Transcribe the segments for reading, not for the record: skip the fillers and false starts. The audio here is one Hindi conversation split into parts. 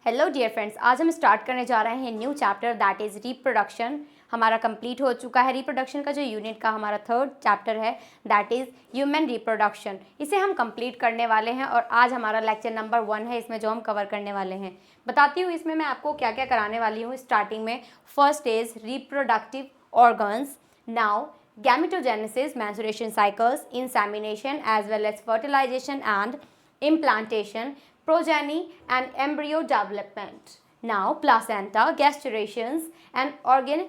हेलो डियर फ्रेंड्स, आज हम स्टार्ट करने जा रहे हैं new chapter that is reproduction. हमारा कंप्लीट हो चुका है रिप्रोडक्शन का जो यूनिट का हमारा थर्ड चैप्टर है दैट इज़ ह्यूमन रिप्रोडक्शन। इसे हम कंप्लीट करने वाले हैं और आज हमारा लेक्चर नंबर 1 है, इसमें जो हम कवर करने वाले हैं। बताती हूँ इसमें मैं आपको क्या क्या कराने वाली हूँ। स्टार्टिंग में first is reproductive organs, now gametogenesis, menstruation cycles, insemination as well as fertilization and implantation, progeny and embryo development. Now placenta, gastrations and organ.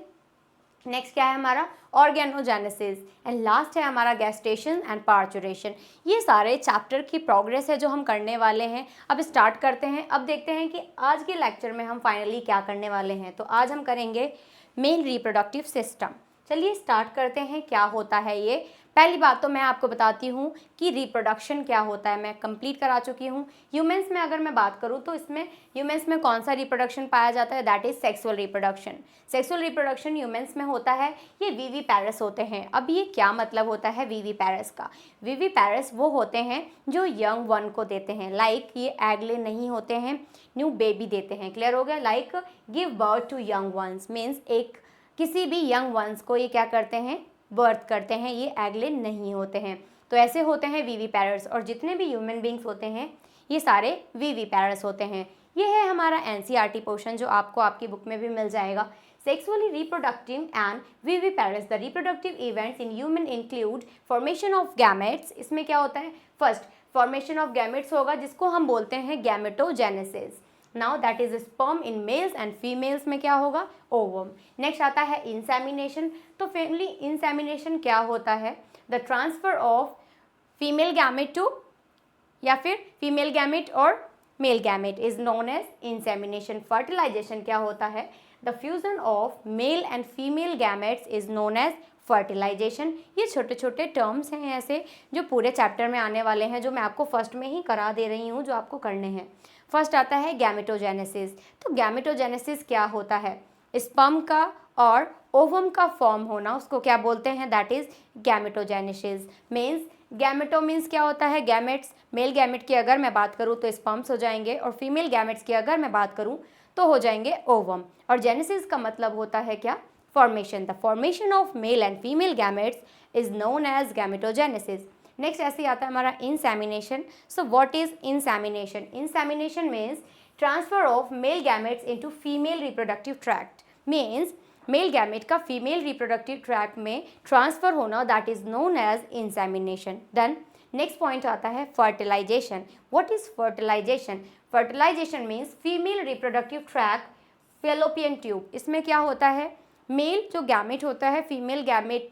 Next क्या है हमारा ऑर्गेनोजेनेसिस एंड लास्ट है हमारा गैस्टेशन एंड पार्चुरेशन। ये सारे चैप्टर की प्रोग्रेस है जो हम करने वाले हैं। अब स्टार्ट करते हैं। अब देखते हैं कि आज के लेक्चर में हम फाइनली क्या करने वाले हैं। तो आज हम करेंगे मेल रिप्रोडक्टिव सिस्टम। चलिए स्टार्ट करते हैं क्या होता है ये। पहली बात तो मैं आपको बताती हूँ कि रिप्रोडक्शन क्या होता है, मैं कंप्लीट करा चुकी हूँ। ह्यूमंस में अगर मैं बात करूँ तो इसमें ह्यूमंस में कौन सा रिप्रोडक्शन पाया जाता है, that is sexual reproduction. Sexual reproduction humans में होता है, ये वीवी पैरस होते हैं। अब ये क्या मतलब होता है वीवी पैरस का? वीवी पैरस वो होते हैं जो यंग वन को देते हैं, लाइक ये एगले नहीं होते हैं, न्यू बेबी देते हैं। क्लियर हो गया? Like give birth to young ones means एक किसी भी यंग वंस को ये क्या करते हैं, बर्थ करते हैं। ये एगले नहीं होते हैं। तो ऐसे होते हैं वीवी पैरस। और जितने भी ह्यूमन बींग्स होते हैं ये सारे वीवी पैरस होते हैं। ये है हमारा एनसीईआरटी पोर्शन जो आपको आपकी बुक में भी मिल जाएगा। Sexually reproductive and viviparous, the reproductive events in human include formation of gametes. इसमें क्या होता है, फर्स्ट फॉर्मेशन ऑफ गैमेट्स होगा जिसको हम बोलते हैं gametogenesis. Now that is sperm in males and females में क्या होगा, ओवम। नेक्स्ट आता है इंसेमिनेशन। तो फैमिली इंसेमिनेशन क्या होता है, the transfer of female gamete to या फिर फीमेल गैमेट और male gamete is known as insemination. Fertilization क्या होता है, the fusion of male and female gametes is known as fertilization. ये छोटे छोटे टर्म्स हैं ऐसे जो पूरे चैप्टर में आने वाले हैं, जो मैं आपको फर्स्ट में ही करा दे रही हूँ, जो आपको करने हैं। फर्स्ट आता है गैमेटोजेनेसिस। तो गैमेटोजेनेसिस क्या होता है, स्पर्म का और ओवम का फॉर्म होना, उसको क्या बोलते हैं, that is gametogenesis. Means gameto means क्या होता है, गैमेट्स। मेल गैमेट की अगर मैं बात करूँ तो स्पर्म्स हो जाएंगे और फीमेल गैमेट्स की अगर मैं बात करूँ तो हो जाएंगे ओवम। और जेनेसिस का मतलब होता है क्या, formation. The formation of male and female gametes is known as gametogenesis. Next ऐसे आता है हमारा insemination. So what is insemination? Insemination means transfer of male gametes into female reproductive tract. Means male gamete का फीमेल रिप्रोडक्टिव ट्रैक्ट में ट्रांसफर होना, that is known as insemination. Then next point आता है fertilization. What is fertilization? Fertilization means female reproductive tract fallopian tube. इसमें क्या होता है, मेल जो गैमेट होता है, फीमेल गैमेट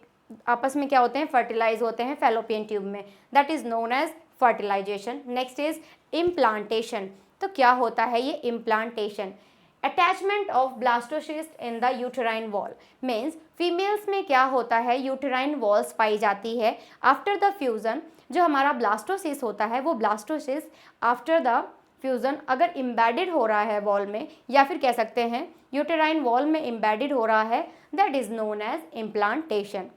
आपस में क्या होते हैं, फर्टिलाइज होते हैं फैलोपियन ट्यूब में, that is known as fertilization. Next is implantation. तो क्या होता है ये implantation, attachment of blastocyst in the uterine wall. Means females में क्या होता है, यूटेराइन वॉल्स पाई जाती है आफ्टर द फ्यूजन। जो हमारा ब्लास्टोसिस होता है वो ब्लास्टोसिस आफ्टर द फ्यूजन अगर इम्बेडेड हो रहा है वॉल में, या फिर कह सकते हैं यूटेराइन वॉल में इम्बेडेड हो रहा है, that is known as implantation.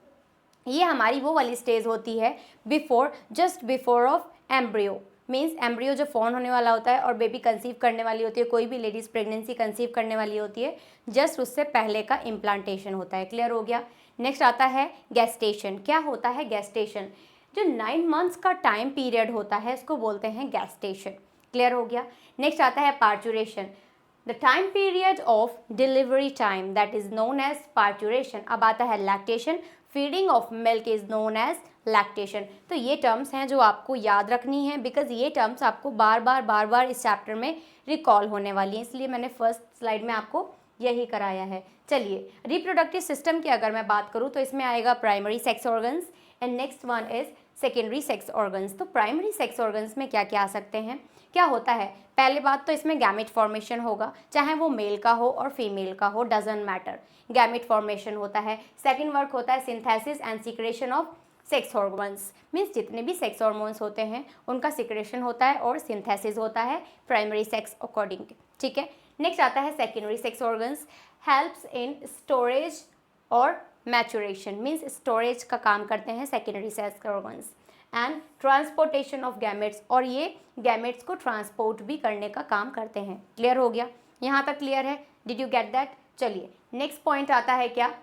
ये हमारी वो वाली स्टेज होती है before, just before of embryo. Means embryo जो फॉर्म होने वाला होता है और बेबी कंसीव करने वाली होती है, कोई भी लेडीज़ प्रेगनेंसी कंसीव करने वाली होती है, जस्ट उससे पहले का इम्प्लांटेशन होता है। क्लियर हो गया? नेक्स्ट आता है गेस्टेशन। क्या होता है गेस्टेशन? जो 9 मंथ्स का टाइम पीरियड होता है इसको बोलते हैं गेस्टेशन। क्लियर हो गया? नेक्स्ट आता है parturition, the time period of delivery time, that is known as parturition. अब आता है lactation, feeding of milk is known as lactation. तो ये टर्म्स हैं जो आपको याद रखनी है, बिकॉज ये टर्म्स आपको बार बार इस चैप्टर में रिकॉल होने वाली हैं, इसलिए मैंने फर्स्ट स्लाइड में आपको यही कराया है। चलिए रिप्रोडक्टिव सिस्टम की अगर मैं बात करूँ तो इसमें आएगा primary sex organs and next one is secondary sex organs. तो प्राइमरी सेक्स ऑर्गन्स में क्या क्या आ सकते हैं, क्या होता है? पहले बात तो इसमें गैमेट फॉर्मेशन होगा, चाहे वो मेल का हो और फीमेल का हो, डजंट मैटर, गैमेट फॉर्मेशन होता है। सेकंड वर्क होता है synthesis and secretion of sex hormones. Means जितने भी सेक्स हार्मोन्स होते हैं उनका सिक्रेशन होता है और सिंथेसिस होता है प्राइमरी सेक्स अकॉर्डिंग। ठीक है? नेक्स्ट आता है secondary sex organs, helps in storage और मैचुरेशन। मीन्स स्टोरेज का काम करते हैं secondary sex organs. And transportation of gametes, और ये गैमेट्स को ट्रांसपोर्ट भी करने का काम करते हैं। क्लियर हो गया? यहाँ तक क्लियर है? Did you get that? चलिए नेक्स्ट पॉइंट आता है क्या,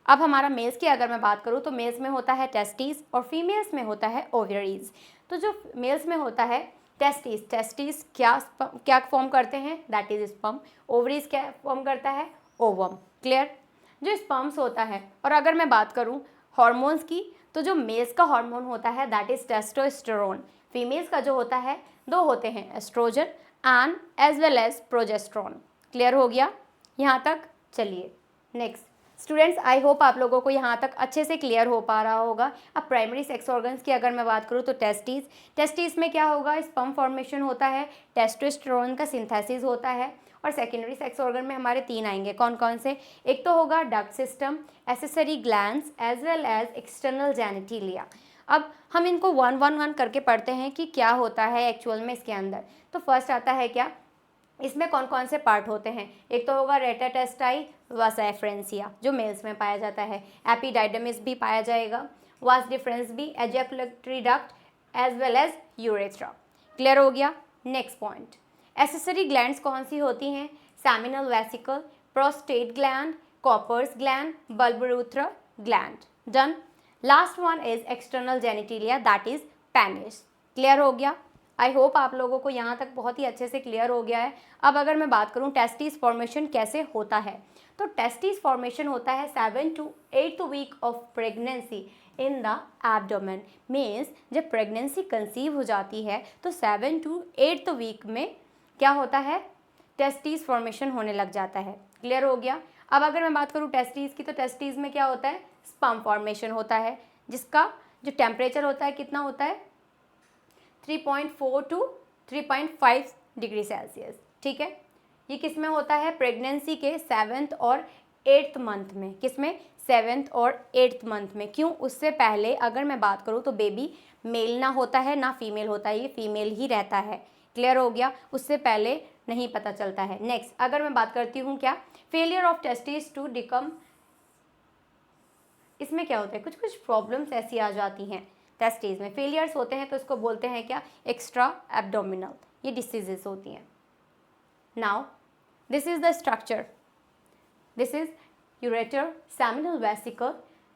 अब हमारा मेल्स की अगर मैं बात करूँ तो मेल्स में होता है टेस्टिस और फीमेल्स में होता है ओवरीज। तो जो मेल्स में होता है टेस्टिस, टेस्टिस क्या फॉर्म करते हैं, दैट इज स्पर्म। ओवरीज क्या फॉर्म करता है, ओवम। क्लियर? जो स्पर्म्स होता है, और अगर मैं बात करूँ हॉर्मोन्स की, तो जो मेल्स का हार्मोन होता है दैट इज टेस्टोस्टेरोन। फीमेल्स का जो होता है दो होते हैं, estrogen and as well as progesterone. Clear हो गया यहाँ तक? चलिए नेक्स्ट स्टूडेंट्स, आई होप आप लोगों को यहाँ तक अच्छे से क्लियर हो पा रहा होगा। अब प्राइमरी सेक्स ऑर्गन्स की अगर मैं बात करूँ तो टेस्टिस में क्या होगा, स्पर्म फॉर्मेशन होता है, टेस्टोस्टेरोन का सिंथेसिस होता है, और सेकेंडरी सेक्स ऑर्गन में हमारे तीन आएंगे, कौन कौन से, एक तो होगा duct system, accessory glands as well as external genitalia. अब हम इनको वन करके पढ़ते हैं कि क्या होता है एक्चुअल में इसके अंदर। तो फर्स्ट आता है क्या, इसमें कौन कौन से पार्ट होते हैं, एक तो होगा रेटाटेस्टाई वास एफ्रेंसिया जो मेल्स में पाया जाता है, एपिडाइडमिस भी पाया जाएगा, वास डिफरेंस भी, ejaculatory duct as well as urethra. Clear हो गया? नेक्स्ट पॉइंट, एसेसरी ग्लैंड्स कौन सी होती हैं, seminal vesicle, prostate gland, Cowper's gland, bulbourethral gland. Done. Last one is external genitalia that is penis. Clear हो गया? आई होप आप लोगों को यहाँ तक बहुत ही अच्छे से क्लियर हो गया है। अब अगर मैं बात करूँ टेस्टिस फॉर्मेशन कैसे होता है, तो टेस्टिस फॉर्मेशन होता है 7 to 8 week of pregnancy in the abdomen. Means जब प्रेगनेंसी कंसीव हो जाती है तो 7 to 8 वीक में क्या होता है, टेस्टिस फॉर्मेशन होने लग जाता है। क्लियर हो गया? अब अगर मैं बात करूँ टेस्टिस की, तो टेस्टिस में क्या होता है, स्पर्म फॉर्मेशन होता है, जिसका जो टेम्परेचर होता है कितना होता है, 3.4 to 3.5 डिग्री सेल्सियस। ठीक है, ये किस में होता है, प्रेगनेंसी के 7th और 8th मंथ में। किस में, 7th और 8th मंथ में। क्यों, उससे पहले अगर मैं बात करूँ तो बेबी मेल ना होता है ना फीमेल होता है, ये फीमेल ही रहता है। क्लियर हो गया? उससे पहले नहीं पता चलता है। नेक्स्ट अगर मैं बात करती हूँ क्या, फेलियर ऑफ टेस्टिस टू डिकम, इसमें क्या होता है, कुछ कुछ प्रॉब्लम्स ऐसी आ जाती हैं टेस्टिस में, फेलियर्स होते हैं, तो इसको बोलते हैं क्या, एक्स्ट्रा एब्डोमिनल, ये डिसीजेस होती हैं। Now this is the structure, this is ureter, seminal vesicle,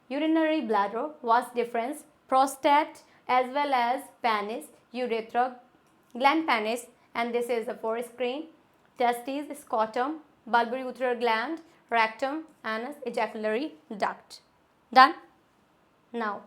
urinary bladder, vas deferens, prostate as well as penis, urethra, gland penis, and this is the forescreen, testes, scrotum, bulbourethral gland, rectum, anus, ejaculatory duct. Done? Now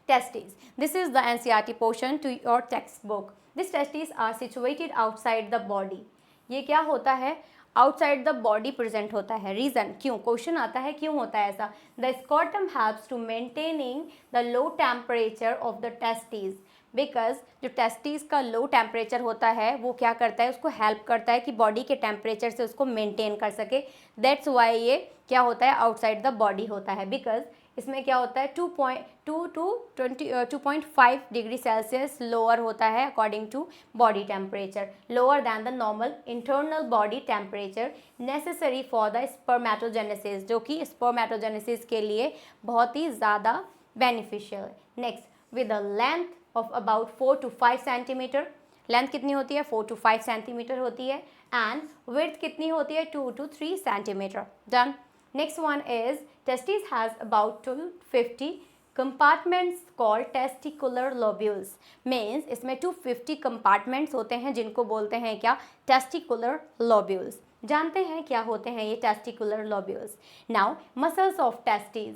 testes. This is the NCERT portion to your textbook. These testes are situated outside the body. ये क्या होता है, आउटसाइड द बॉडी प्रेजेंट होता है। रीज़न क्यों, क्वेश्चन आता है क्यों होता है ऐसा। The scrotum helps to maintaining the low temperature of the testis, because जो टेस्टिस का लो टेम्परेचर होता है वो क्या करता है, उसको हेल्प करता है कि बॉडी के टेम्परेचर से उसको मेंटेन कर सके। दैट्स वाई ये क्या होता है, आउटसाइड द बॉडी होता है, बिकॉज इसमें क्या होता है 2.5 डिग्री सेल्सियस लोअर होता है according to body temperature, lower than the normal internal body temperature necessary for the spermatogenesis, जो कि स्पर्मेटोजेनेसिस के लिए बहुत ही ज़्यादा बेनिफिशियल है। Next with the length of about 4 to 5 centimetre, length कितनी होती है, 4 to 5 सेंटीमीटर होती है, एंड विड्थ कितनी होती है, 2 to 3 centimetre. Done. Next one is testis has about 250 compartments called testicular lobules. Means इसमें 250 compartments होते हैं जिनको बोलते हैं क्या, testicular lobules. जानते हैं क्या होते हैं ये testicular lobules. Now muscles of testes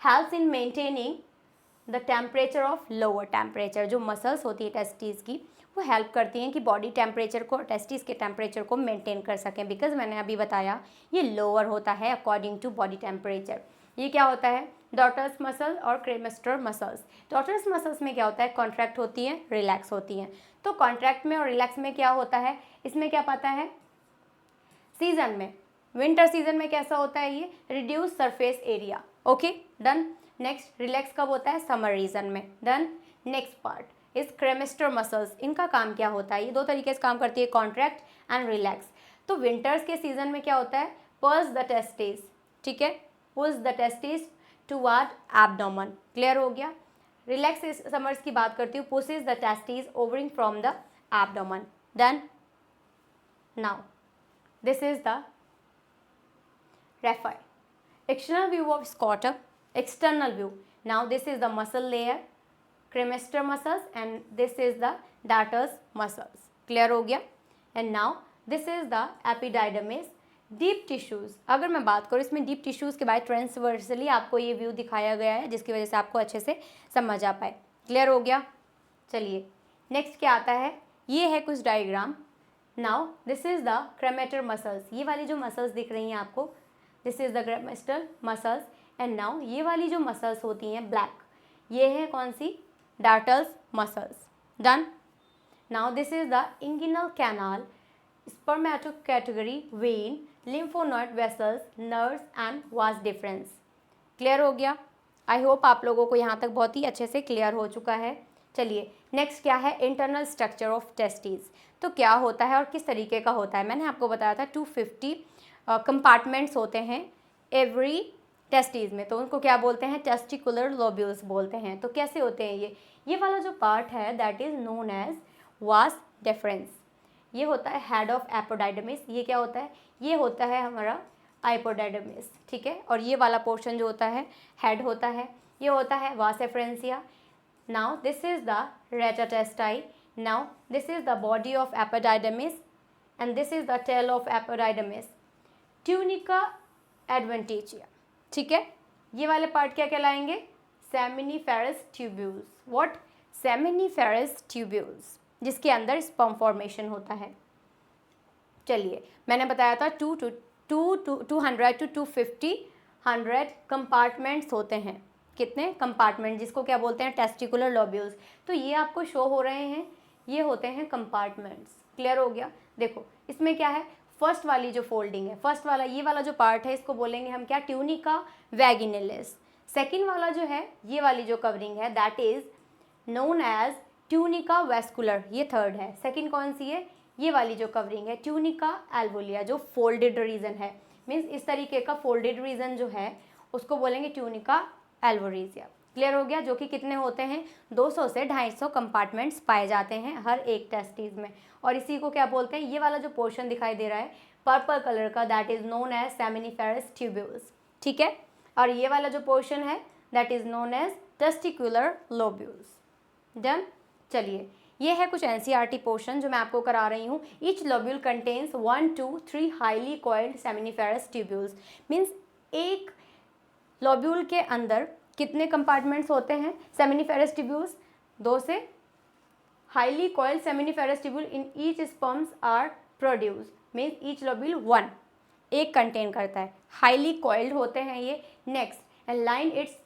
helps in maintaining the temperature of lower temperature. जो muscles होती है testes की वो हेल्प करती हैं कि बॉडी टेम्परेचर को, टेस्टिस के टेम्परेचर को मेंटेन कर सकें, बिकॉज मैंने अभी बताया ये लोअर होता है अकॉर्डिंग टू बॉडी टेम्परेचर। ये क्या होता है, डॉटर्स मसल और क्रेमेस्टर मसल्स। डॉटर्स मसल्स में क्या होता है, कॉन्ट्रैक्ट होती हैं, रिलैक्स होती हैं। तो कॉन्ट्रैक्ट में और रिलैक्स में क्या होता है, इसमें क्या पता है, सीजन में, विंटर सीजन में कैसा होता है ये, reduce surface area. Okay done. Next relax कब होता है, समर रीजन में। डन। नेक्स्ट पार्ट इस क्रेमेस्टर मसल्स, इनका काम क्या होता है, ये दो तरीके से काम करती है, कॉन्ट्रैक्ट एंड रिलैक्स। तो विंटर्स के सीजन में क्या होता है, पल्स द टेस्टिस, ठीक है, pulls the testis toward abdomen. Clear हो गया। रिलैक्स समर्स की बात करती हूँ, pushes the testis ovarian from the abdomen. Done. Now this is the raphe. External view of scrotum, external view. Now this is the muscle layer, cremaster muscles, and this is the darter's muscles. Clear हो गया? And now this is the epididymis, deep tissues. अगर मैं बात करूँ इसमें डीप टिश्यूज़ के बाद ट्रांसवर्सली आपको ये व्यू दिखाया गया है, जिसकी वजह से आपको अच्छे से समझ आ पाए। क्लियर हो गया? चलिए नेक्स्ट क्या आता है, ये है कुछ diagram. Now this is the cremaster muscles, ये वाली जो मसल्स दिख रही हैं आपको, this is the cremaster muscles. And now ये वाली जो मसल्स होती हैं ब्लैक, ये है कौन सी, dartos muscles. Done. Now this is the inguinal canal, spermatocategory, vein, lymphonoid vessels, nerves and vas deferens। Clear हो गया? आई होप आप लोगों को यहाँ तक बहुत ही अच्छे से क्लियर हो चुका है। चलिए नेक्स्ट क्या है, इंटरनल स्ट्रक्चर ऑफ टेस्टिस। तो क्या होता है और किस तरीके का होता है, मैंने आपको बताया था 250 कंपार्टमेंट्स होते हैं एवरी टेस्टिस में, तो उनको क्या बोलते हैं, टेस्टिकुलर लोब्यूल्स बोलते हैं। तो कैसे होते हैं ये वाला जो पार्ट है that is known as vas deferens, ये होता है हेड ऑफ एपोडाइडमिस। ये क्या होता है, ये होता है हमारा आइपोडाइडमिस, ठीक है। और ये वाला पोर्शन जो होता है हेड होता है, ये होता है vas efferentia. Now this is the rete testis. Now this is the body of epididymis and this is the tail of epididymis, tunica adventitia, ठीक है। ये वाले पार्ट क्या कहलाएंगे, seminiferous tubules. What, seminiferous tubules, जिसके अंदर स्पर्म फॉर्मेशन होता है। चलिए मैंने बताया था 200 to 250 कंपार्टमेंट्स होते हैं। कितने कंपार्टमेंट, जिसको क्या बोलते हैं, टेस्टिकुलर लोब्यूल्स। तो ये आपको शो हो रहे हैं, ये होते हैं कंपार्टमेंट्स। क्लियर हो गया? देखो इसमें क्या है, फर्स्ट वाली जो फोल्डिंग है, फर्स्ट वाला ये वाला जो पार्ट है, इसको बोलेंगे हम क्या, ट्यूनिका वैगिनलिस। सेकेंड वाला जो है, ये वाली जो कवरिंग है that is known as tunica vascular, ये थर्ड है। सेकंड कौन सी है, ये वाली जो कवरिंग है ट्यूनिका एल्वोलिया, जो फोल्डेड रीजन है, मीन्स इस तरीके का फोल्डेड रीजन जो है उसको बोलेंगे ट्यूनिका एल्वोरिजिया। क्लियर हो गया? जो कि कितने होते हैं, 200 से 250 कंपार्टमेंट्स पाए जाते हैं हर एक टेस्टिस में। और इसी को क्या बोलते हैं, ये वाला जो पोर्शन दिखाई दे रहा है पर्पल कलर का that is known as seminiferous tubules, ठीक है। और ये वाला जो पोर्शन है that is known as testicular lobules. Done. चलिए ये है कुछ एनसीईआरटी पोर्शन जो मैं आपको करा रही हूँ। Each lobule contains 1 to 3 highly coiled seminiferous tubules, means एक लोब्यूल के अंदर कितने कंपार्टमेंट्स होते हैं, सेमिनिफेरस ट्यूब्यूल्स 2 से। Highly coiled seminiferous tubule in each sperms are produce, means each lobule 1 एक कंटेन करता है, हाईली कॉइल्ड होते हैं ये। Next, and line its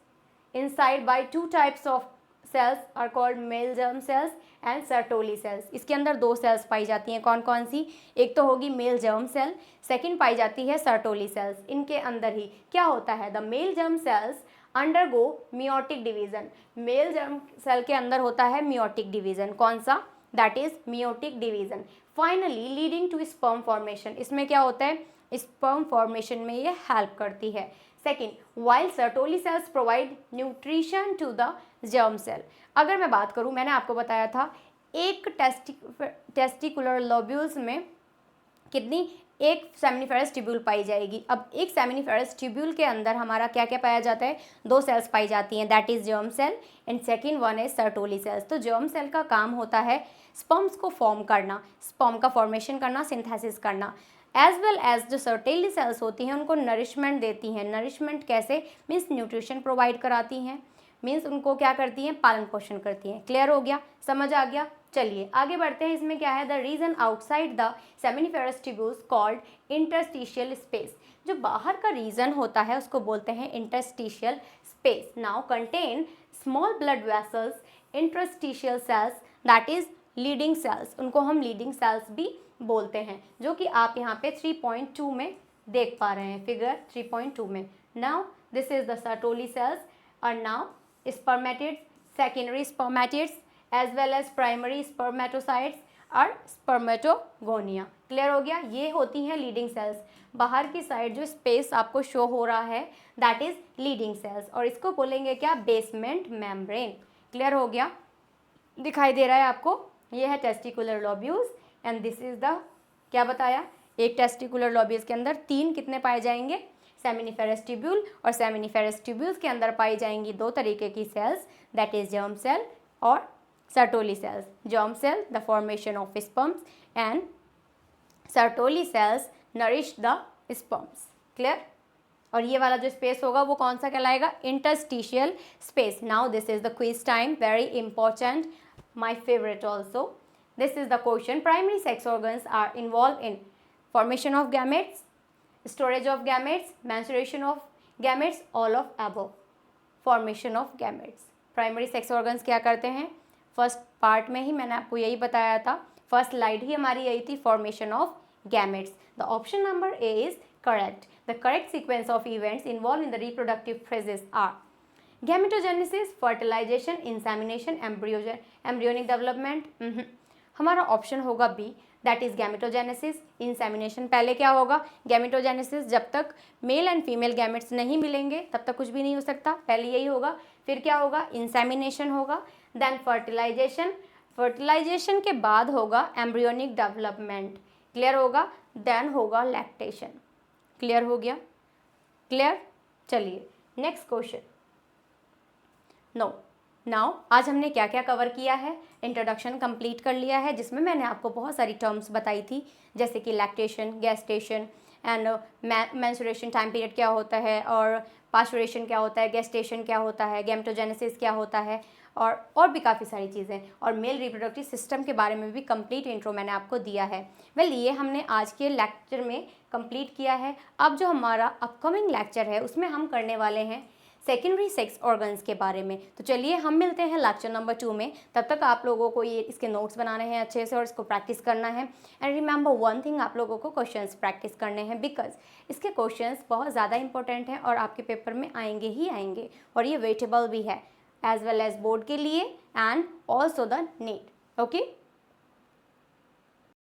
inside by 2 types of cells are called male germ cells and Sertoli cells. इसके अंदर 2 सेल्स पाई जाती हैं, कौन कौन सी, एक तो होगी मेल जर्म सेल, सेकंड पाई जाती है सर्टोली सेल्स। इनके अंदर ही क्या होता है, the male germ cells undergo meiotic division. Male germ cell के अंदर होता है मियोटिक डिवीजन, कौन सा, that is meiotic division. Finally leading to sperm formation, इसमें क्या होता है, स्पर्म फॉर्मेशन में ये हेल्प करती है। Second, while Sertoli cells provide nutrition to the germ cell. अगर मैं बात करूं, मैंने आपको बताया था एक टेस्टिकुलर लोब्यूल्स में कितनी, एक सेमिनिफेरस ट्यूब्यूल पाई जाएगी। अब एक सेमिनिफेरस ट्यूब्यूल के अंदर हमारा क्या क्या पाया जाता है, 2 सेल्स पाई जाती हैं, that is germ cell and second one is Sertoli cells. तो जर्म सेल का काम होता है स्पर्म्स को फॉर्म करना, स्पर्म का फॉर्मेशन करना, सिंथेसिस करना, एज वेल एज जो सर्टेली सेल्स होती हैं उनको नरिशमेंट देती हैं। नरिशमेंट कैसे, मीन्स न्यूट्रिशन प्रोवाइड कराती हैं, मीन्स उनको क्या करती हैं, पालन पोषण करती हैं। क्लियर हो गया, समझ आ गया? चलिए आगे बढ़ते हैं। इसमें क्या है, the region outside the seminiferous tubules called interstitial space. जो बाहर का रीजन होता है उसको बोलते हैं interstitial space. Now contain small blood vessels, interstitial cells that is leading cells, उनको हम लीडिंग सेल्स भी बोलते हैं, जो कि आप यहाँ पे 3.2 में देख पा रहे हैं, फिगर 3.2 में। Now this is the Sertoli cells और now spermatids, secondary spermatids as well as primary spermatocytes और spermatogonia। क्लियर हो गया? ये होती हैं लीडिंग सेल्स। बाहर की साइड जो स्पेस आपको शो हो रहा है दैट इज लीडिंग सेल्स, और इसको बोलेंगे क्या, बेसमेंट मेम्ब्रेन। क्लियर हो गया, दिखाई दे रहा है आपको, ये है testicular lobules and this is the, क्या बताया, एक टेस्टिकुलर लोब्यूल्स के अंदर 3 कितने पाए जाएंगे, सेमिनिफेरस ट्यूब्यूल, और सेमिनिफेरस ट्यूब्यूल्स के अंदर पाई जाएंगी 2 तरीके की cells, that is germ cell और Sertoli cells. Germ cell the formation of sperms and Sertoli cells nourish the sperms. Clear. और ये वाला जो स्पेस होगा वो कौन सा कहलाएगा, interstitial space. Now this is the quiz time, very important, my favourite also. This is the question. Primary sex organs are involve in formation of gametes, storage of gametes, mensuration of gametes, all of above. Formation of gametes. Primary sex organs क्या करते हैं, फर्स्ट पार्ट में ही मैंने आपको यही बताया था, फर्स्ट स्लाइड ही हमारी यही थी, formation of gametes. The option number A is correct. The correct sequence of events involve in the reproductive phases are gametogenesis, fertilization, insemination, embryonic development. हमारा ऑप्शन होगा B, that is gametogenesis. Insemination पहले क्या होगा, गैमेटोजेनेसिस, जब तक मेल एंड फीमेल गैमेट्स नहीं मिलेंगे तब तक कुछ भी नहीं हो सकता, पहले यही होगा. फिर क्या होगा, इंसेमिनेशन होगा, देन फर्टिलाइजेशन, फर्टिलाइजेशन के बाद होगा एम्ब्रियोनिक डेवलपमेंट, क्लियर होगा, देन होगा लैक्टेशन. क्लियर हो गया, क्लियर. चलिए नेक्स्ट क्वेश्चन. नाउ आज हमने क्या क्या कवर किया है, इंट्रोडक्शन कंप्लीट कर लिया है जिसमें मैंने आपको बहुत सारी टर्म्स बताई थी, जैसे कि lactation, gestation and menstruation time period क्या होता है, और पास्चुरेशन क्या होता है, गेस्टेशन क्या होता है, गैमेटोजेनेसिस क्या होता है, और भी काफ़ी सारी चीज़ें, और मेल रिप्रोडक्टिव सिस्टम के बारे में भी कंप्लीट इंट्रो मैंने आपको दिया है. ये हमने आज के लेक्चर में कंप्लीट किया है. अब जो हमारा अपकमिंग लेक्चर है उसमें हम करने वाले हैं सेकेंडरी सेक्स ऑर्गन्स के बारे में. तो चलिए हम मिलते हैं लेक्चर नंबर 2 में. तब तक आप लोगों को ये इसके नोट्स बनाने हैं अच्छे से और इसको प्रैक्टिस करना है. एंड रिमेंबर वन थिंग, आप लोगों को क्वेश्चंस प्रैक्टिस करने हैं, बिकॉज इसके क्वेश्चंस बहुत ज़्यादा इंपॉर्टेंट हैं और आपके पेपर में आएंगे ही आएंगे, और ये वेटेबल भी है एज वेल एज बोर्ड के लिए and also the NEET. Okay.